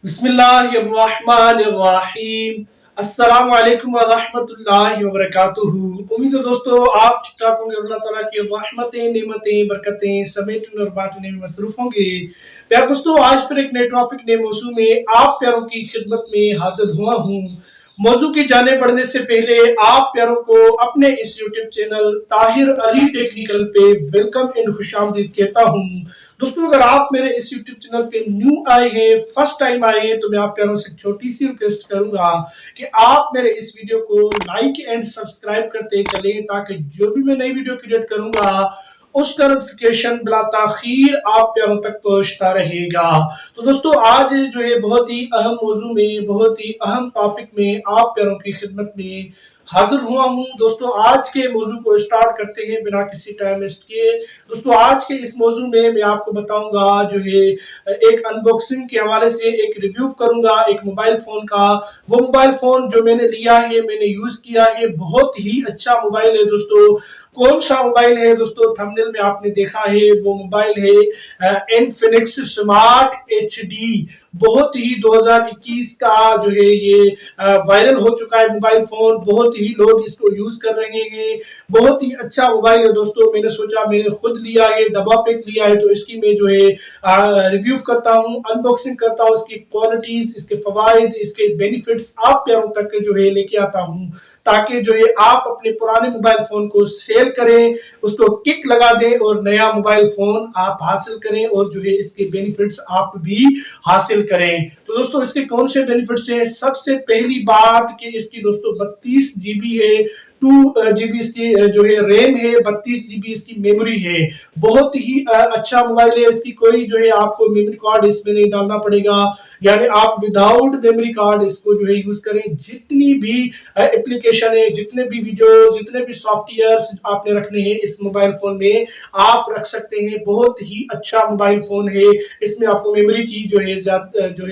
बिस्मिल्लाहिर्रहमानिर्रहीम। अस्सलामु अलैकुम व रहमतुल्लाहि व बरकातुहू। उम्मीद है दोस्तों आप ठीक ठाक होंगे। अल्लाह ताला की रहमतें, नेमतें, बरकतें समेटने और बांटने में मसरूफ होंगे। प्यारे दोस्तों, आज फिर एक नए टॉपिक, नए मौजू में आप प्यारों की खिदमत में हाजिर हुआ हूँ। मौजू की जाने बढ़ने से पहले आप प्यारों को अपने इस YouTube channel Tahir Ali technical पे वेलकम एंड खुशामदीद कहता हूँ। दोस्तों, अगर आप मेरे इस यूट्यूब चैनल पे न्यू आए हैं, फर्स्ट टाइम आए हैं, तो मैं आप प्यारों से छोटी सी रिक्वेस्ट करूंगा कि आप मेरे इस वीडियो को लाइक एंड सब्सक्राइब करते चलें, ताकि जो भी मैं नई वीडियो क्रिएट करूंगा उसका नोटिफिकेशन बिला ताखीर आप प्यारों तक पहुंचता रहेगा। तो दोस्तों, आज जो है बहुत ही अहम मौजू में, बहुत ही अहम टॉपिक में आप प्यारों की खिदमत में हाजिर हुआ हूं। दोस्तों, आज के मौजू को स्टार्ट करते हैं बिना किसी टाइम वेस्ट किए। दोस्तों, आज के इस मौजू में मैं आपको बताऊंगा जो है एक अनबॉक्सिंग के हवाले से एक रिव्यू करूंगा एक मोबाइल फोन का। वो मोबाइल फोन जो मैंने लिया है, मैंने यूज किया है, बहुत ही अच्छा मोबाइल है दोस्तों। कौन सा मोबाइल है दोस्तों? थंबनेल में आपने देखा है, वो मोबाइल है इनफिनिक्स स्मार्ट एचडी। बहुत ही 2021 का जो है ये वायरल हो चुका है मोबाइल फोन। बहुत ही लोग इसको यूज कर रहे हैं। बहुत ही अच्छा मोबाइल है दोस्तों। मैंने सोचा, मैंने खुद लिया है, डब्बा पैक लिया है, तो इसकी मैं जो है रिव्यू करता हूँ, अनबॉक्सिंग करता हूँ, इसकी क्वालिटीज, इसके फवाइद, इसके बेनिफिट्स आप प्यारों तक जो है लेके आता हूँ, ताकि जो है आप अपने पुराने मोबाइल फोन को सेल करें, उसको किक लगा दें और नया मोबाइल फोन आप हासिल करें, और जो है इसके बेनिफिट्स आप भी हासिल करें। तो दोस्तों, इसके कौन से बेनिफिट्स हैं? सबसे पहली बात कि इसकी दोस्तों 32 GB है, 2 GB इसकी जो है रैम है, 32 GB इसकी मेमोरी है। बहुत ही अच्छा मोबाइल है। इसकी कोई जो है आपको मेमोरी कार्ड इसमें नहीं डालना पड़ेगा, यानी आप विदाउट मेमोरी कार्ड इसको जो है यूज करें। जितनी भी एप्लीकेशन है, जितने भी वीडियो, जितने भी सॉफ्टवेयर आपने रखने हैं इस मोबाइल फोन में आप रख सकते हैं। बहुत ही अच्छा मोबाइल फोन है। इसमें आपको मेमोरी की जो है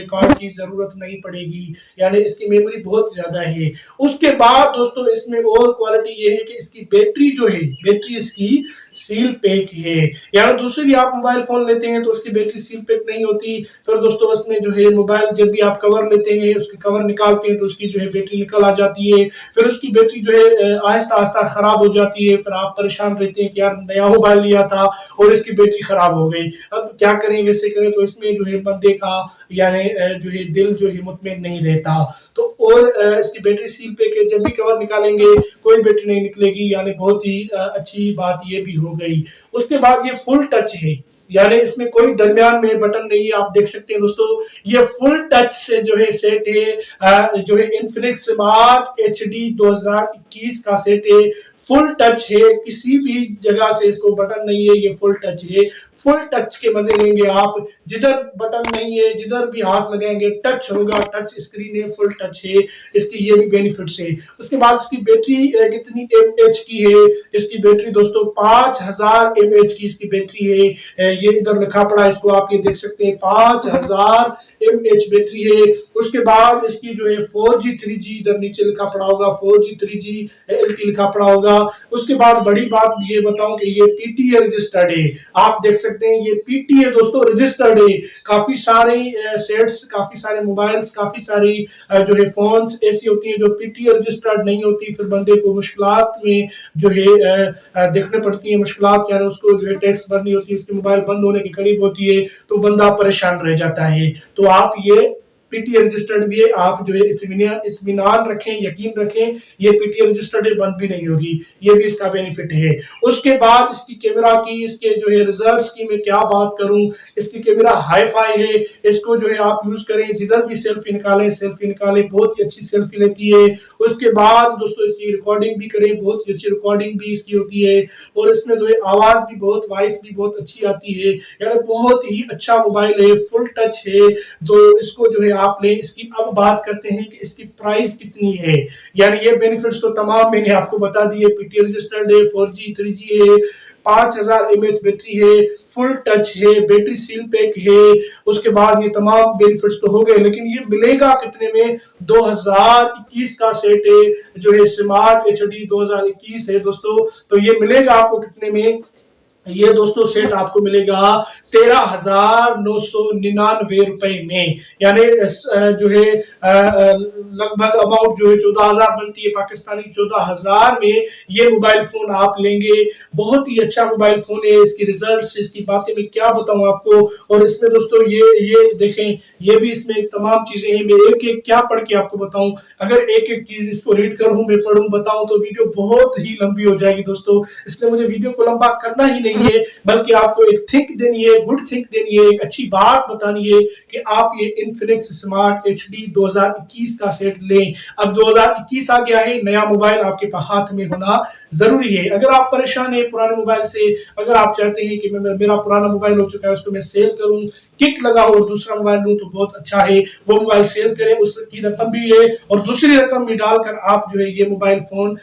कार्ड की जरूरत नहीं पड़ेगी, यानी इसकी मेमोरी बहुत ज्यादा है। उसके बाद दोस्तों, इसमें और क्वालिटी ये है कि इसकी बैटरी जो है, बैटरी इसकी सील पैक है। यानी दूसरी आप मोबाइल फोन लेते हैं तो उसकी बैटरी सील पैक नहीं होती। फिर दोस्तों, इसमें जो है मोबाइल जब भी आप कवर लेते हैं, उसकी कवर निकालते हैं, तो उसकी जो है बैटरी निकल आ जाती है। फिर उसकी बैटरी जो है आहिस्ता आहिस्ता खराब हो जाती है। फिर आप परेशान रहते हैं कि यार नया मोबाइल लिया था और इसकी बैटरी खराब हो गई, अब क्या करें, वैसे करें। तो इसमें जो है बंदे का यानी जो है दिल जो है मुतमईन नहीं रहता। तो और इसकी बैटरी सील पैक है, जब भी कवर निकालेंगे कोई बैटरी नहीं निकलेगी, यानी बहुत ही अच्छी बात ये भी हो गई। उसके बाद ये फुल टच है, यानी इसमें कोई दरमियान में बटन नहीं है। आप देख सकते हैं दोस्तों, ये फुल टच से जो है सेट है, जो है इन्फिनिक्स स्मार्ट एचडी 2021 का सेट है। फुल टच है, किसी भी जगह से इसको बटन नहीं है, ये फुल टच है। फुल टच के मजे लेंगे आप। जिधर बटन नहीं है, जिधर भी हाथ लगाएंगे टच होगा, टच स्क्रीन है, फुल टच है। इसकी ये भी बेनिफिट्स है। उसके बाद इसकी बैटरी कितनी एमएच की है? इसकी बैटरी दोस्तों 5000 एमएच की इसकी बैटरी है। ये इधर लिखा पड़ा है, इसको आप ये देख सकते हैं, 5000 एमएच बैटरी है। उसके बाद इसकी जो है 4G 3G इधर नीचे लिखा पड़ा होगा, 4G 3G LT लिखा पड़ा होगा। उसके बाद बड़ी बात ये बताऊं कि ये पीटीए रजिस्टर्ड है। आप देख सकते हैं ये पीटीए दोस्तों रजिस्टर्ड है। काफी सारे सेट्स, काफी सारे मोबाइल्स, काफी सारी जो है फोन्स ऐसी होती है जो पीटीए रजिस्टर्ड नहीं होती। फिर बंदे को मुश्किलात में जो है देखने पड़ती है, मुश्किलात यानी उसको जो है टैक्स भरनी होती है, उसकी मोबाइल बंद होने के करीब होती है, तो बंदा परेशान रह जाता है। तो आप ये पीटीए रजिस्टर्ड भी है, आप जो है इत्मीनान रखें, यकीन रखें, ये पीटीए रजिस्टर्ड है, बंद भी नहीं होगी। ये भी इसका बेनिफिट है। उसके बाद इसकी कैमरा की, इसके जो है रिजल्ट्स की मैं क्या बात करूं। इसकी कैमरा हाई फाई है। इसको जो है आप यूज करें, जिधर भी सेल्फी निकालें, सेल्फी निकालें, बहुत ही अच्छी सेल्फी लेती है। उसके बाद दोस्तों इसकी रिकॉर्डिंग भी करें, बहुत ही अच्छी रिकॉर्डिंग भी इसकी होती है। और इसमें जो है आवाज भी बहुत, वॉइस भी बहुत अच्छी आती है। यानी बहुत ही अच्छा मोबाइल है, फुल टच है। तो इसको जो है आप ले। इसकी अब बात करते हैं कि इसकी प्राइस कितनी है। यानी ये बेनिफिट्स तो तमाम मैंने आपको बता दिए। पीटीए रजिस्टर्ड है, 4G 3G है, 5000 एमएच बैटरी है, फुल टच है, बैटरी सील पैक है। उसके बाद ये तमाम बेनिफिट्स तो हो गए, लेकिन ये मिलेगा कितने में? 2021 का सेट है, जो है स्मार्ट एचडी 2021 है दोस्तों। तो ये मिलेगा आपको कितने में? ये दोस्तों सेट आपको मिलेगा 13,999 रुपए में, यानी जो है लगभग अमाउंट जो है 14,000 बनती है पाकिस्तानी, 14,000 में ये मोबाइल फोन आप लेंगे। बहुत ही अच्छा मोबाइल फोन है, इसकी रिजल्ट्स, इसकी बातें मैं क्या बताऊं आपको। और इसमें दोस्तों ये देखें, ये भी इसमें तमाम चीजें हैं, मैं एक एक क्या पढ़ के आपको बताऊं। अगर एक एक चीज इसको रीड करूं, मैं पढ़ूं बताऊं तो वीडियो बहुत ही लंबी हो जाएगी दोस्तों, इसलिए मुझे वीडियो को लंबा करना ही नहीं है, बल्कि आपको एक थिंक देनी है, गुड थिंक देनी है, एक अच्छी बात बतानी है कि आप ये इन्फिनिक्स स्मार्ट एचडी 2021 का सेट लें। अब 2021 आ गया है, नया मोबाइल आपके हाथ में होना जरूरी है। अगर आप परेशान है पुराने मोबाइल से, अगर आप चाहते हैं कि मेरा पुराना मोबाइल हो चुका है उसको मैं सेल करूं, किक लगाऊं और दूसरा मोबाइल लूं, तो बहुत अच्छा है, वो मोबाइल सेल करें, उसकी रकम भी है और दूसरी रकम भी डालकर आप जो है ये मोबाइल फोन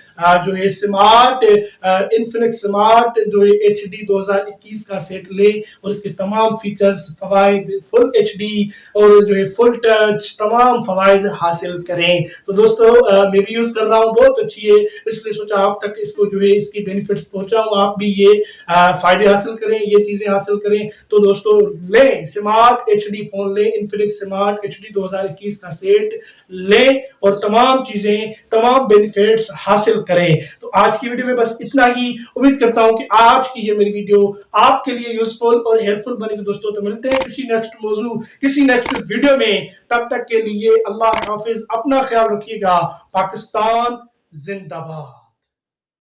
जो है स्मार्ट इन्फिनिक्स स्मार्ट जो है एचडी 2021 का सेट ले और इसके तमाम फीचर्स, फवाइद, फुल एचडी और जो है फुल टच, तमाम फवाइद हासिल करें। तो दोस्तों मैं भी यूज कर रहा हूँ, बहुत अच्छी है, इसलिए सोचा आप तक इसको जो है इसकी बेनिफिट्स पहुंचाऊं, आप भी ये फायदे हासिल करें, ये चीजें हासिल करें। तो दोस्तों लें स्मार्ट एचडी फोन लें, इन्फिनिक्स स्मार्ट एचडी 2021 का सेट लें और तमाम चीजें, तमाम बेनिफिट्स हासिल करें। तो आज की वीडियो में बस इतना ही। उम्मीद करता हूं कि आज की ये मेरी वीडियो आपके लिए यूजफुल और हेल्पफुल बनेगी दोस्तों। तो मिलते हैं किसी नेक्स्ट मौजू, किसी नेक्स्ट वीडियो में, तब तक के लिए अल्लाह हाफिज, अपना ख्याल रखिएगा। पाकिस्तान जिंदाबाद।